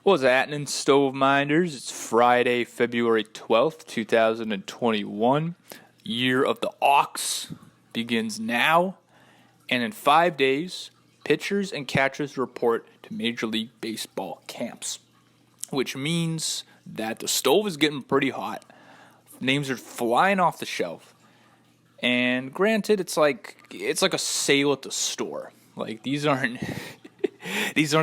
What's happening, Stove Minders? It's Friday, February 12th, 2021. Year of the Ox begins now. And in 5 days, pitchers and catchers report to Major League Baseball camps. Which means that the stove is getting pretty hot. Names are flying off the shelf. And granted, it's like a sale at the store. Like, these aren't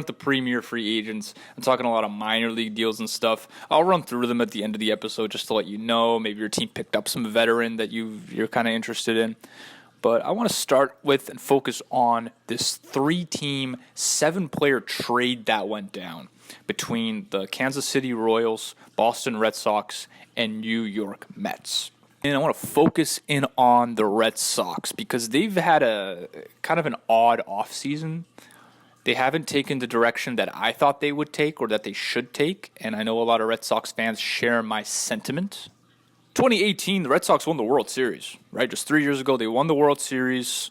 the premier free agents. I'm talking a lot of minor league deals and stuff. I'll run through them at the end of the episode just to let you know. Maybe your team picked up some veteran that you're kind of interested in. But I want to start with and focus on this 3-team, 7-player trade that went down between the Kansas City Royals, Boston Red Sox, and New York Mets. And I want to focus in on the Red Sox because they've had a kind of an odd offseason. They haven't taken the direction that I thought they would take or that they should take, and I know a lot of Red Sox fans share my sentiment. 2018, the Red Sox won the World Series, right? Just 3 years ago, they won the World Series.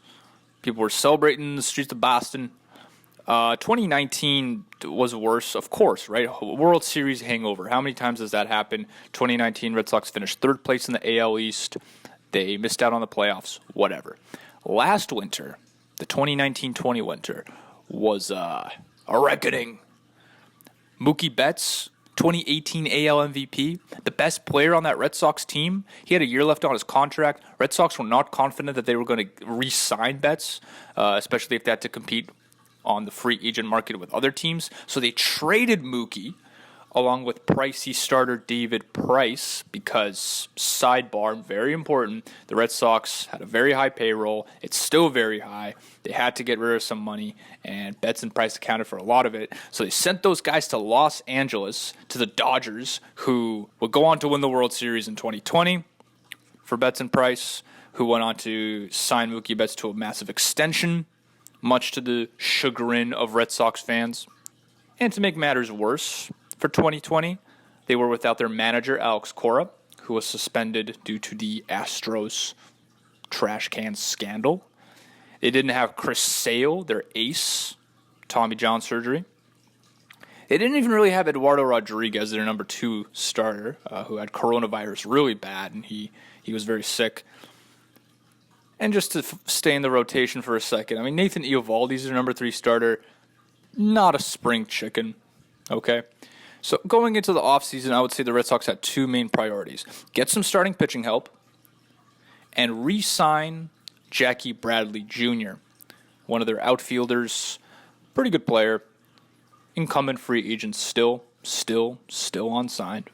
People were celebrating in the streets of Boston. 2019 was worse, of course, right? World Series hangover. How many times does that happen? 2019, Red Sox finished third place in the AL East. They missed out on the playoffs, whatever. Last winter, the 2019-20 winter, was a reckoning. Mookie Betts, 2018 AL MVP, the best player on that Red Sox team. He had a year left on his contract. Red Sox were not confident that they were going to re-sign Betts, especially if they had to compete on the free agent market with other teams. So they traded Mookie along with pricey starter David Price because, sidebar, very important, the Red Sox had a very high payroll. It's still very high. They had to get rid of some money, and Betts and Price accounted for a lot of it. So they sent those guys to Los Angeles, to the Dodgers, who would go on to win the World Series in 2020 for Betts and Price, who went on to sign Mookie Betts to a massive extension, much to the chagrin of Red Sox fans. And to make matters worse, for 2020, they were without their manager, Alex Cora, who was suspended due to the Astros trash can scandal. They didn't have Chris Sale, their ace, Tommy John surgery. They didn't even really have Eduardo Rodriguez, their number 2 starter, who had coronavirus really bad, and he was very sick. And just to stay in the rotation for a second, I mean, Nathan Eovaldi's their number 3 starter, not a spring chicken, okay? So going into the offseason, I would say the Red Sox had 2 main priorities. Get some starting pitching help and re-sign Jackie Bradley Jr., one of their outfielders, pretty good player, incumbent free agent still unsigned.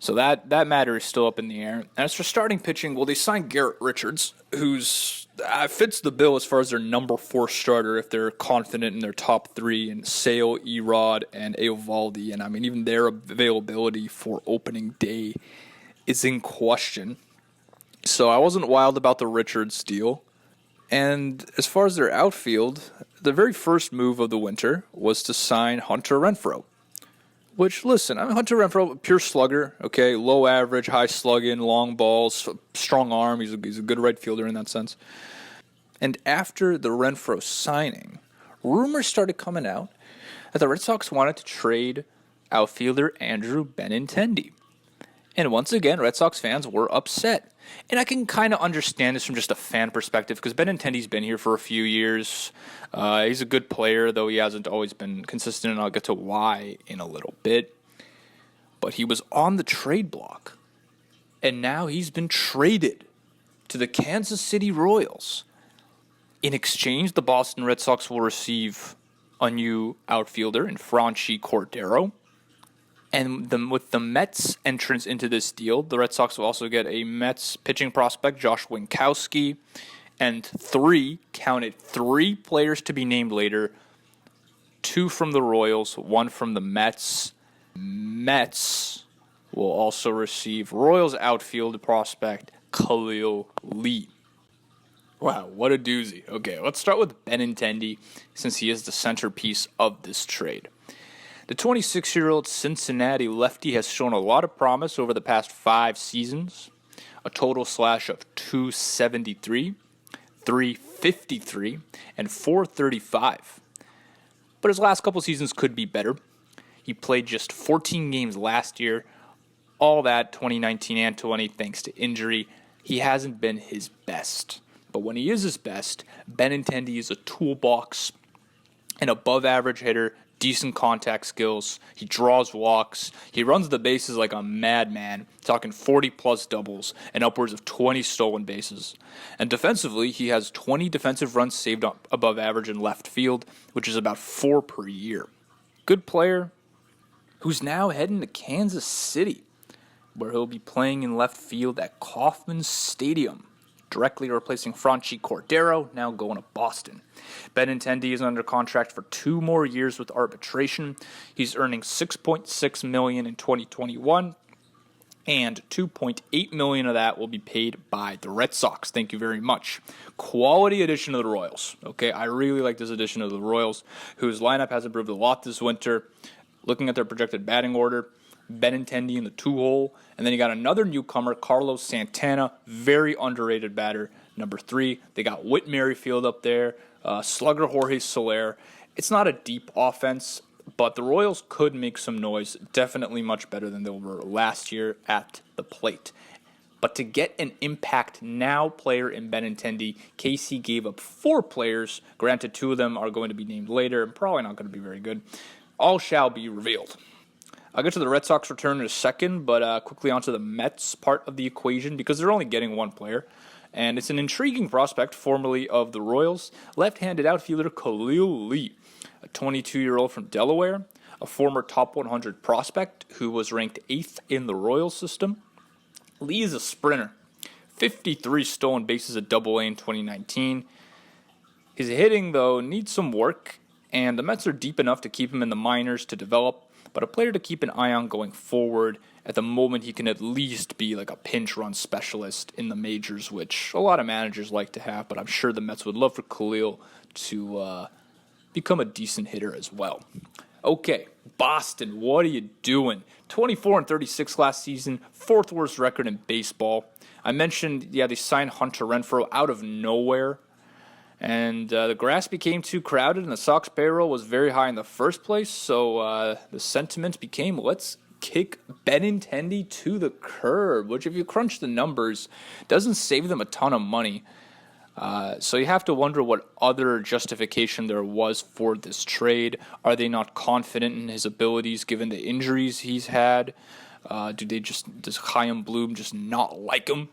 So that matter is still up in the air. And as for starting pitching, well, they signed Garret Richards, who's fits the bill as far as their number 4 starter if they're confident in their top 3 in Sale, Erod, and Eovaldi. And I mean, even their availability for opening day is in question. So I wasn't wild about the Richards deal. And as far as their outfield, the very first move of the winter was to sign Hunter Renfroe. Which, listen, I mean, Hunter Renfroe, pure slugger, okay, low average, high slugging, long balls, strong arm. He's a good right fielder in that sense. And after the Renfroe signing, rumors started coming out that the Red Sox wanted to trade outfielder Andrew Benintendi. And once again, Red Sox fans were upset. And I can kind of understand this from just a fan perspective because Benintendi's been here for a few years. He's a good player, though he hasn't always been consistent, and I'll get to why in a little bit. But he was on the trade block, and now he's been traded to the Kansas City Royals. In exchange, the Boston Red Sox will receive a new outfielder in Franchy Cordero. And with the Mets' entrance into this deal, the Red Sox will also get a Mets pitching prospect, Josh Winkowski, and 3 players to be named later, 2 from the Royals, 1 from the Mets. Mets will also receive Royals outfield prospect, Khalil Lee. Wow, what a doozy. Okay, let's start with Benintendi, since he is the centerpiece of this trade. The 26-year-old Cincinnati lefty has shown a lot of promise over the past 5 seasons, a total slash of .273, .353, and .435. But his last couple seasons could be better. He played just 14 games last year. All that 2019 and 20 thanks to injury. He hasn't been his best. But when he is his best, Benintendi is a toolbox, an above-average hitter, decent contact skills. He draws walks. He runs the bases like a madman, talking 40-plus doubles and upwards of 20 stolen bases. And defensively, he has 20 defensive runs saved above average in left field, which is about 4 per year. Good player who's now heading to Kansas City, where he'll be playing in left field at Kauffman Stadium, directly replacing Franchy Cordero, now going to Boston. Benintendi is under contract for 2 more years with arbitration. He's earning $6.6 million in 2021, and $2.8 million of that will be paid by the Red Sox. Thank you very much. Quality addition to the Royals. Okay, I really like this addition to the Royals, whose lineup has improved a lot this winter. Looking at their projected batting order, Benintendi in the 2-hole, and then you got another newcomer, Carlos Santana, very underrated batter, number 3. They got Whit Merrifield up there, slugger Jorge Soler. It's not a deep offense, but the Royals could make some noise, definitely much better than they were last year at the plate. But to get an impact now player in Benintendi, KC gave up 4 players. Granted, 2 of them are going to be named later and probably not going to be very good. All shall be revealed. I'll get to the Red Sox return in a second, but quickly onto the Mets part of the equation because they're only getting 1 player. And it's an intriguing prospect, formerly of the Royals, left-handed outfielder Khalil Lee, a 22-year-old from Delaware, a former top 100 prospect who was ranked 8th in the Royals system. Lee is a sprinter, 53 stolen bases at AA in 2019. His hitting, though, needs some work, and the Mets are deep enough to keep him in the minors to develop, but a player to keep an eye on going forward. At the moment, he can at least be like a pinch run specialist in the majors, which a lot of managers like to have, but I'm sure the Mets would love for Khalil to become a decent hitter as well. Okay, Boston, what are you doing? 24-36 last season, 4th worst record in baseball. I mentioned, they signed Hunter Renfroe out of nowhere. And the grass became too crowded, and the Sox payroll was very high in the first place. So the sentiment became, let's kick Benintendi to the curb, which if you crunch the numbers, doesn't save them a ton of money. So you have to wonder what other justification there was for this trade. Are they not confident in his abilities given the injuries he's had? Does Chaim Bloom just not like him?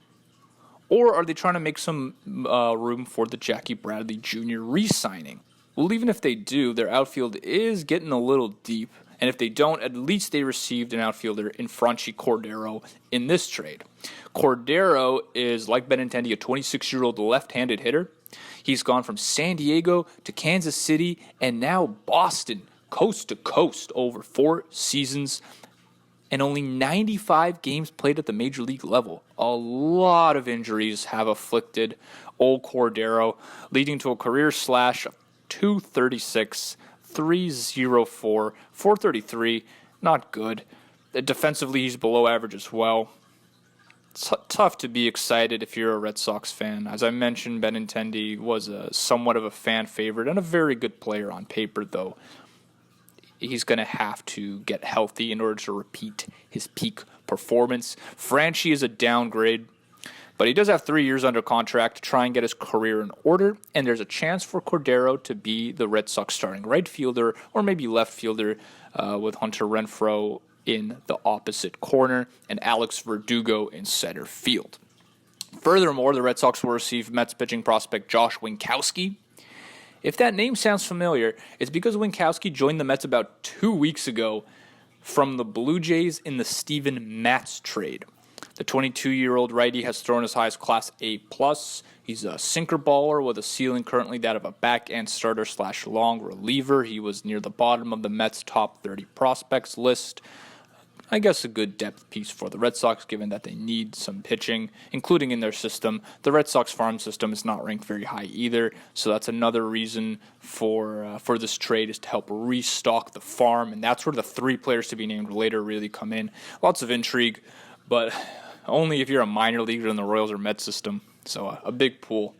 Or are they trying to make some room for the Jackie Bradley Jr. re-signing? Well, even if they do, their outfield is getting a little deep. And if they don't, at least they received an outfielder in Franchy Cordero in this trade. Cordero is, like Benintendi, a 26-year-old left-handed hitter. He's gone from San Diego to Kansas City and now Boston, coast to coast, over 4 seasons. And only 95 games played at the major league level. A lot of injuries have afflicted old Cordero, leading to a career slash of .236, .304, .433. Not good. Defensively, he's below average as well. It's tough to be excited if you're a Red Sox fan. As I mentioned, Benintendi was somewhat of a fan favorite and a very good player on paper, though. He's going to have to get healthy in order to repeat his peak performance. Franchy is a downgrade, but he does have 3 years under contract to try and get his career in order, and there's a chance for Cordero to be the Red Sox starting right fielder or maybe left fielder with Hunter Renfroe in the opposite corner and Alex Verdugo in center field. Furthermore, the Red Sox will receive Mets pitching prospect Josh Winkowski. If that name sounds familiar, it's because Winkowski joined the Mets about 2 weeks ago from the Blue Jays in the Steven Matz trade. The 22-year-old righty has thrown as high as Class A+. He's a sinker baller with a ceiling currently that of a back-end starter / long reliever. He was near the bottom of the Mets' top 30 prospects list. I guess a good depth piece for the Red Sox, given that they need some pitching, including in their system. The Red Sox farm system is not ranked very high either, so that's another reason for this trade is to help restock the farm, and that's where the 3 players to be named later really come in. Lots of intrigue, but only if you're a minor leaguer in the Royals or Mets system, so a big pool.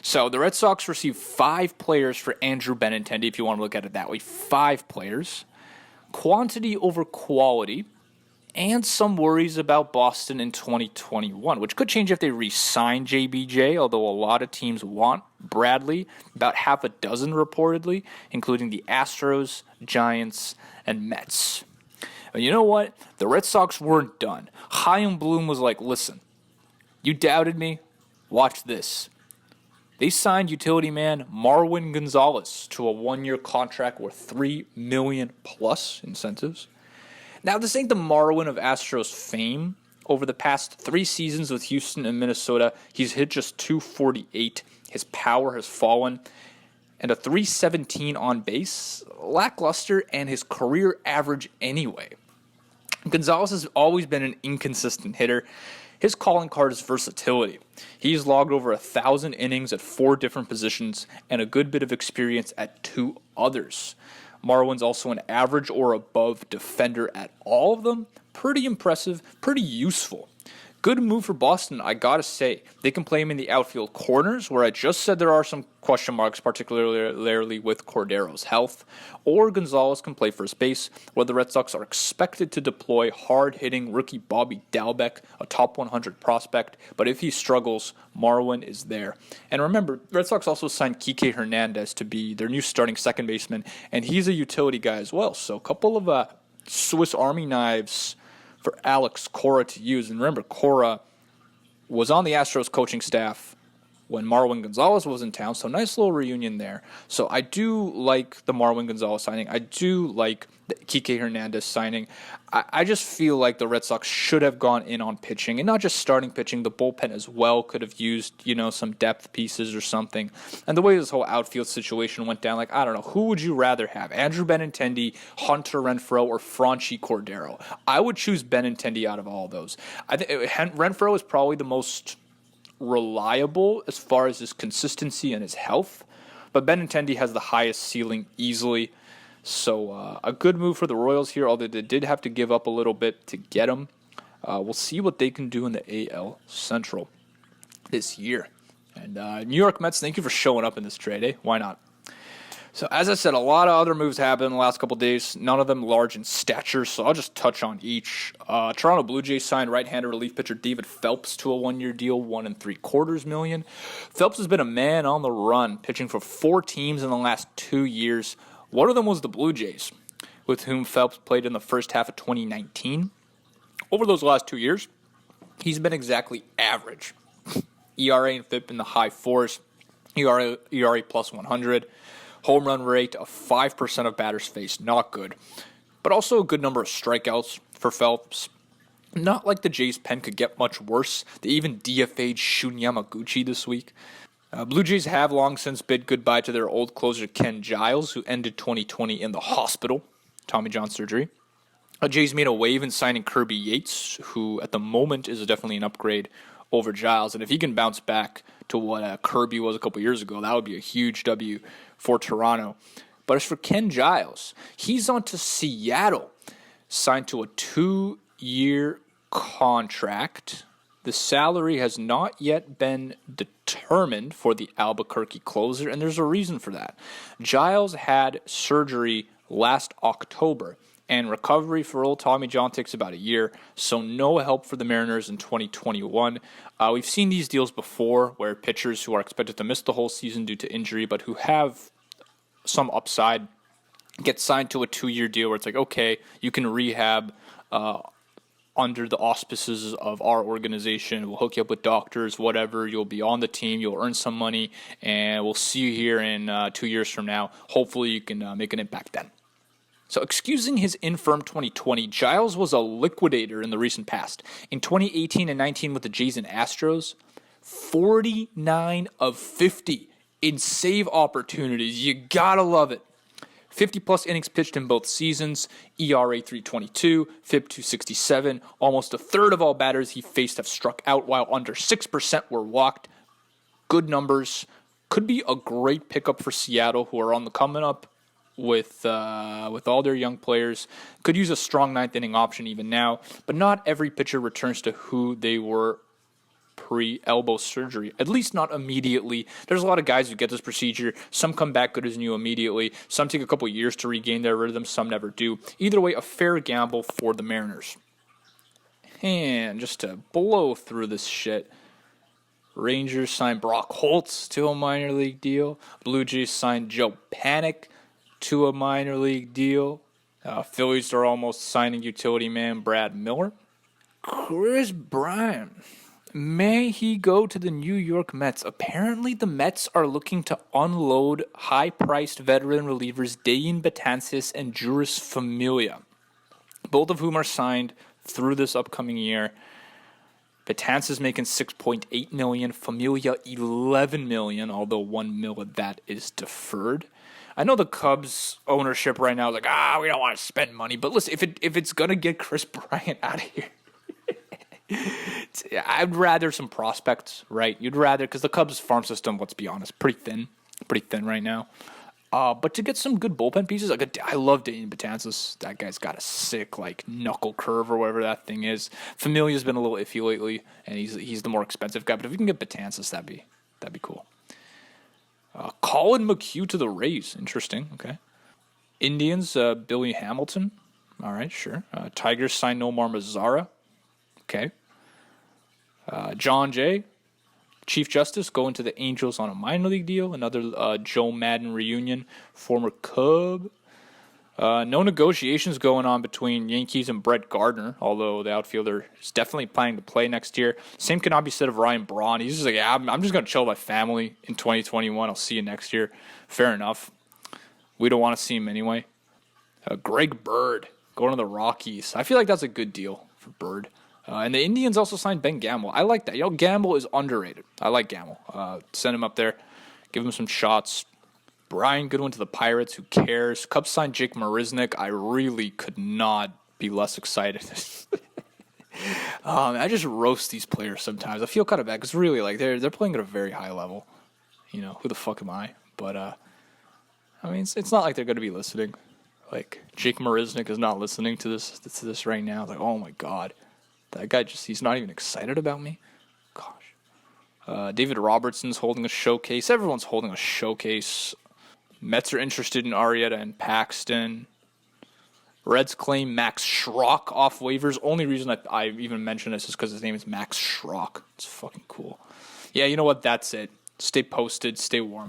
So the Red Sox received 5 players for Andrew Benintendi, if you want to look at it that way. 5 players. quantity over quality, and some worries about Boston in 2021, which could change if they re-sign JBJ, although a lot of teams want Bradley, about half a dozen reportedly, including the Astros, Giants, and Mets. But you know what? The Red Sox weren't done. Chaim Bloom was like, listen, you doubted me? Watch this. They signed utility man Marwin Gonzalez to a 1-year contract worth $3 million plus incentives. Now, this ain't the Marwin of Astros fame. Over the past 3 seasons with Houston and Minnesota, he's hit just .248. His power has fallen. And a .317 on base, lackluster, and his career average anyway. Gonzalez has always been an inconsistent hitter. His calling card is versatility. He's logged over 1,000 innings at 4 different positions and a good bit of experience at 2 others. Marwin's also an average or above defender at all of them. Pretty impressive, pretty useful. Good move for Boston, I gotta say. They can play him in the outfield corners, where I just said there are some question marks, particularly with Cordero's health. Or Gonzalez can play first base, where the Red Sox are expected to deploy hard-hitting rookie Bobby Dalbec, a top 100 prospect. But if he struggles, Marwin is there. And remember, Red Sox also signed Kiké Hernandez to be their new starting second baseman, and he's a utility guy as well. So a couple of Swiss Army knives for Alex Cora to use. And remember, Cora was on the Astros coaching staff when Marwin Gonzalez was in town, so nice little reunion there. So I do like the Marwin Gonzalez signing. I do like the Kiké Hernandez signing. I just feel like the Red Sox should have gone in on pitching, and not just starting pitching. The bullpen as well could have used, some depth pieces or something. And the way this whole outfield situation went down, I don't know, who would you rather have? Andrew Benintendi, Hunter Renfroe, or Franchy Cordero? I would choose Benintendi out of all of those. I think Renfroe is probably the most reliable as far as his consistency and his health, but Benintendi has the highest ceiling easily. So a good move for the Royals here, although they did have to give up a little bit to get him. We'll see what they can do in the AL Central this year. And New York Mets, thank you for showing up in this trade, eh? Why not? So as I said, a lot of other moves happened in the last couple of days, none of them large in stature, so I'll just touch on each. Toronto Blue Jays signed right-handed relief pitcher David Phelps to a 1-year deal, $1.75 million. Phelps has been a man on the run, pitching for 4 teams in the last 2 years. One of them was the Blue Jays, with whom Phelps played in the first half of 2019. Over those last 2 years, he's been exactly average. ERA and FIP in the high 4s, ERA plus 100. Home run rate of 5% of batters faced, not good. But also a good number of strikeouts for Phelps. Not like the Jays' pen could get much worse. They even DFA'd Shun Yamaguchi this week. Blue Jays have long since bid goodbye to their old closer Ken Giles, who ended 2020 in the hospital, Tommy John surgery. Jays made a wave in signing Kirby Yates, who at the moment is definitely an upgrade over Giles. And if he can bounce back to what Kirby was a couple years ago, that would be a huge W for Toronto. But as for Ken Giles, he's on to Seattle, signed to a 2-year contract. The salary has not yet been determined for the Albuquerque closer, and there's a reason for that. Giles had surgery last October, and recovery for old Tommy John takes about a year, so no help for the Mariners in 2021. We've seen these deals before where pitchers who are expected to miss the whole season due to injury but who have some upside get signed to a 2-year deal where it's like, okay, you can rehab under the auspices of our organization. We'll hook you up with doctors, whatever. You'll be on the team. You'll earn some money, and we'll see you here in 2 years from now. Hopefully you can make an impact then. So excusing his infirm 2020, Giles was a liquidator in the recent past. In 2018 and 19 with the Jays and Astros, 49 of 50 in save opportunities. You gotta love it. 50-plus innings pitched in both seasons, ERA 3.22, FIP 2.67. Almost a third of all batters he faced have struck out, while under 6% were walked. Good numbers. Could be a great pickup for Seattle, who are on the coming up with all their young players. Could use a strong ninth inning option even now, but not every pitcher returns to who they were pre-elbow surgery, at least not immediately. There's a lot of guys who get this procedure. Some come back good as new immediately. Some take a couple years to regain their rhythm. Some never do. Either way, a fair gamble for the Mariners. And just to blow through this shit, Rangers signed Brock Holtz to a minor league deal. Blue Jays signed Joe Panik to a minor league deal. Phillies are almost signing utility man Brad Miller. Chris Bryant, may he go to the New York Mets? Apparently, the Mets are looking to unload high-priced veteran relievers Dayin Betances and Juris Familia, both of whom are signed through this upcoming year. Betances is making $6.8 million, Familia $11 million, although $1 million of that is deferred. I know the Cubs ownership right now is like, we don't want to spend money, but listen, if it's gonna get Chris Bryant out of here, I'd rather some prospects, right? You'd rather, because the Cubs farm system, let's be honest, pretty thin right now. But to get some good bullpen pieces, I love Dayin Betances. That guy's got a sick knuckle curve or whatever that thing is. Familia's been a little iffy lately, and he's the more expensive guy. But if we can get Betances, that'd be cool. Colin McHugh to the Rays, interesting. Okay. Indians, Billy Hamilton. All right, sure. Tigers signed Nomar Mazara. Okay. John Jay, Chief Justice, going to the Angels on a minor league deal. Another Joe Madden reunion, former Cub. No negotiations going on between Yankees and Brett Gardner, although the outfielder is definitely planning to play next year. Same cannot be said of Ryan Braun. He's just like, I'm just going to chill with my family in 2021. I'll see you next year. Fair enough. We don't want to see him anyway. Greg Bird going to the Rockies. I feel like that's a good deal for Bird. And the Indians also signed Ben Gamble. I like that. Gamble is underrated. I like Gamble. Send him up there. Give him some shots. Brian Goodwin to the Pirates. Who cares? Cubs signed Jake Marisnick. I really could not be less excited. I just roast these players sometimes. I feel kind of bad because really, they're playing at a very high level. Who the fuck am I? But it's not like they're going to be listening. Jake Marisnick is not listening to this right now. Oh my god. That guy he's not even excited about me. Gosh. David Robertson's holding a showcase. Everyone's holding a showcase. Mets are interested in Arrieta and Paxton. Reds claim Max Schrock off waivers. Only reason I even mention this is because his name is Max Schrock. It's fucking cool. Yeah, you know what? That's it. Stay posted. Stay warm.